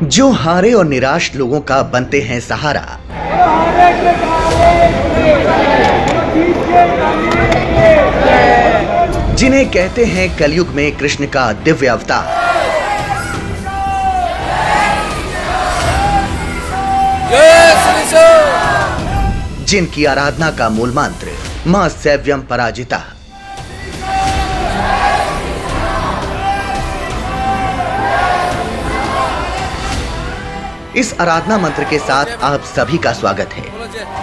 जो हारे और निराश लोगों का बनते हैं सहारा, जिन्हें कहते हैं कलयुग में कृष्ण का दिव्य अवतार, जिनकी आराधना का मूल मंत्र मां सैव्यम पराजिता। इस आराधना मंत्र के साथ आप सभी का स्वागत है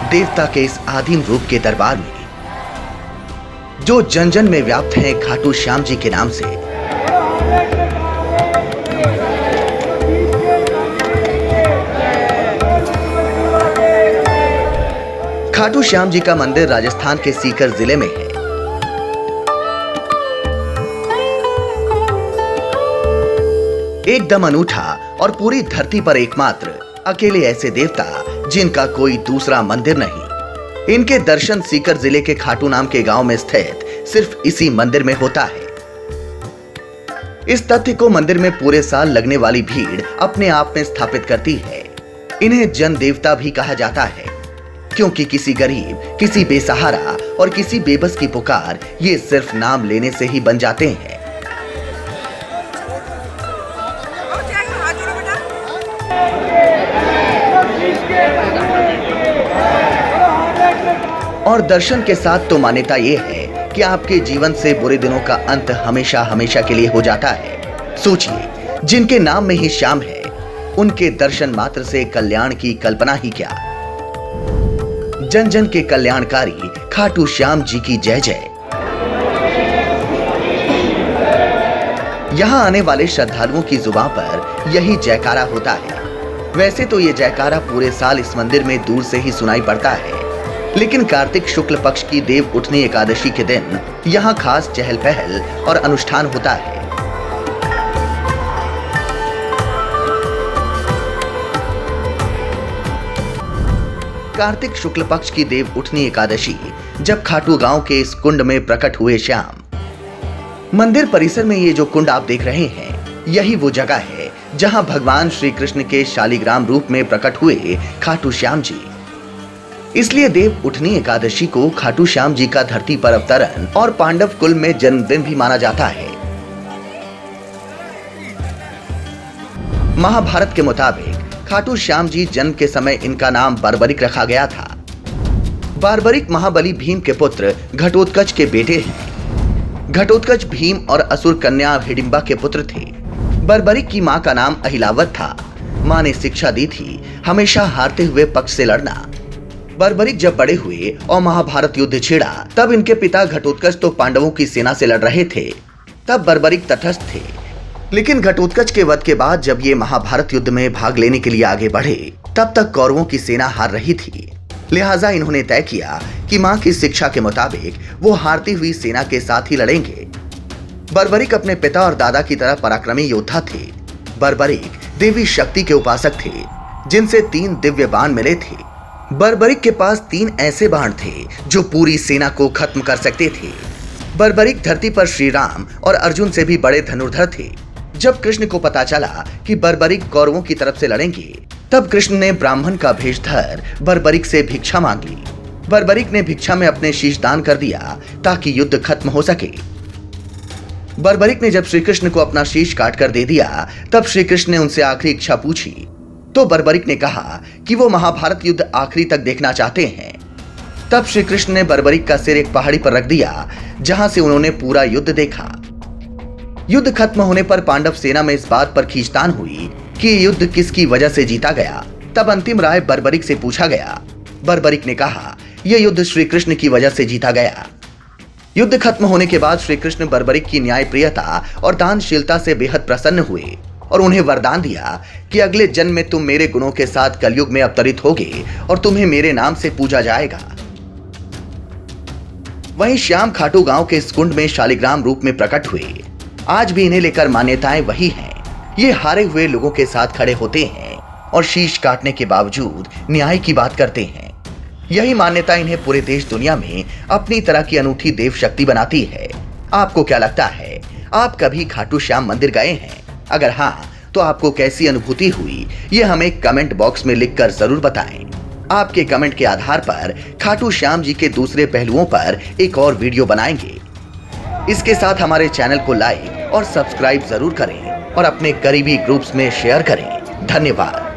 देवता के इस आदिम रूप के दरबार में, जो जन जन में व्याप्त है खाटू श्याम जी के नाम से। खाटू श्याम जी का मंदिर राजस्थान के सीकर जिले में है। एकदम अनूठा और पूरी धरती पर एकमात्र अकेले ऐसे देवता जिनका कोई दूसरा मंदिर नहीं। इनके दर्शन सीकर जिले के खाटू नाम के गांव में स्थित सिर्फ इसी मंदिर में होता है। इस तथ्य को मंदिर में पूरे साल लगने वाली भीड़ अपने आप में स्थापित करती है। इन्हें जन देवता भी कहा जाता है, क्योंकि किसी गरीब, किसी बेसहारा और किसी बेबस की पुकार ये सिर्फ नाम लेने से ही बन जाते हैं। और दर्शन के साथ तो मान्यता ये है कि आपके जीवन से बुरे दिनों का अंत हमेशा हमेशा के लिए हो जाता है। सोचिए, जिनके नाम में ही श्याम है, उनके दर्शन मात्र से कल्याण की कल्पना ही क्या। जन जन के कल्याणकारी खाटू श्याम जी की जय जय। यहाँ आने वाले श्रद्धालुओं की जुबान पर यही जयकारा होता है। वैसे तो ये जयकारा पूरे साल इस मंदिर में दूर से ही सुनाई पड़ता है, लेकिन कार्तिक शुक्ल पक्ष की देव उठनी एकादशी के दिन यहाँ खास चहल पहल और अनुष्ठान होता है। कार्तिक शुक्ल पक्ष की देव उठनी एकादशी जब खाटू गांव के इस कुंड में प्रकट हुए श्याम, मंदिर परिसर में ये जो कुंड आप देख रहे हैं, यही वो जगह है जहां भगवान श्री कृष्ण के शालिग्राम रूप में प्रकट हुए खाटू श्याम जी। इसलिए देव उठनी एकादशी को खाटू श्याम जी का धरती पर अवतरण और पांडव कुल में जन्मदिन भी माना जाता है। महाभारत के मुताबिक खाटू श्याम जी जन्म के समय इनका नाम बर्बरिक रखा गया था। बर्बरिक महाबली भीम के पुत्र घटोत्कच के बेटे हैं। घटोत्कच भीम और असुर कन्या हिडिंबा के पुत्र थे। बर्बरिक की मां का नाम अहिलावत था। मां ने शिक्षा दी थी हमेशा हारते हुए पक्ष से लड़ना। बर्बरिक जब बड़े हुए और महाभारत युद्ध छिड़ा, तब इनके पिता घटोत्कच तो पांडवों की सेना से लड़ रहे थे। तब बर्बरिक तटस्थ थे, लेकिन घटोत्कच के वध के बाद जब ये महाभारत युद्ध में भाग लेने के लिए आगे बढ़े, तब तक कौरवों की सेना हार रही थी। लिहाजा इन्होंने तय किया कि मां की शिक्षा के मुताबिक वो हारती हुई सेना के साथ ही लड़ेंगे। बर्बरिक अपने पिता और दादा की तरह पराक्रमी योद्धा थे। बर्बरिक देवी शक्ति के उपासक थे, जिनसे 3 दिव्य बाण मिले थे। बर्बरिक के पास 3 ऐसे बाण थे जो पूरी सेना को खत्म कर सकते थे। बर्बरिक धरती पर श्री राम और अर्जुन से भी बड़े धनुर्धर थे। जब कृष्ण को पता चला कि बर्बरिक कौरवों की तरफ से लड़ेंगे, तब कृष्ण ने ब्राह्मण का भेष धर बर्बरिक से भिक्षा मांग ली। बर्बरिक ने भिक्षा में अपने शीश दान कर दिया ताकि युद्ध खत्म हो सके। बर्बरिक ने जब श्री कृष्ण को अपना शीश काट कर दे दिया, तब श्री कृष्ण ने उनसे आखिरी इच्छा पूछी, तो बर्बरिक ने कहा कि वो महाभारत युद्ध आखिरी तक देखना चाहते हैं। तब श्री कृष्ण ने बर्बरिक का सिर एक पहाड़ी पर रख दिया, जहां से उन्होंने पूरा युद्ध देखा। युद्ध खत्म होने पर पांडव सेना में इस बात पर खींचतान हुई कि युद्ध किसकी वजह से जीता गया। तब अंतिम राय बर्बरिक से पूछा गया। बर्बरिक ने कहा, यह युद्ध श्री कृष्ण की वजह से जीता गया। युद्ध खत्म होने के बाद श्री कृष्ण बर्बरिक की न्यायप्रियता और दानशीलता से बेहद प्रसन्न हुए और उन्हें वरदान दिया कि अगले जन्म में तुम मेरे गुणों के साथ कलयुग में अवतरित होगे और तुम्हें मेरे नाम से पूजा जाएगा। वहीं श्याम खाटू गांव के इस कुंड में शालिग्राम रूप में प्रकट हुए। आज भी इन्हें लेकर मान्यताएं वही हैं। ये हारे हुए लोगों के साथ खड़े होते हैं और शीश काटने के बावजूद न्याय की बात करते हैं। यही मान्यता इन्हें पूरे देश दुनिया में अपनी तरह की अनूठी देव शक्ति बनाती है। आपको क्या लगता है, आप कभी खाटू श्याम मंदिर गए हैं? अगर हाँ, तो आपको कैसी अनुभूति हुई ये हमें कमेंट बॉक्स में लिखकर जरूर बताएं। आपके कमेंट के आधार पर खाटू श्याम जी के दूसरे पहलुओं पर एक और वीडियो बनाएंगे। इसके साथ हमारे चैनल को लाइक और सब्सक्राइब जरूर करें और अपने करीबी ग्रुप्स में शेयर करें। धन्यवाद।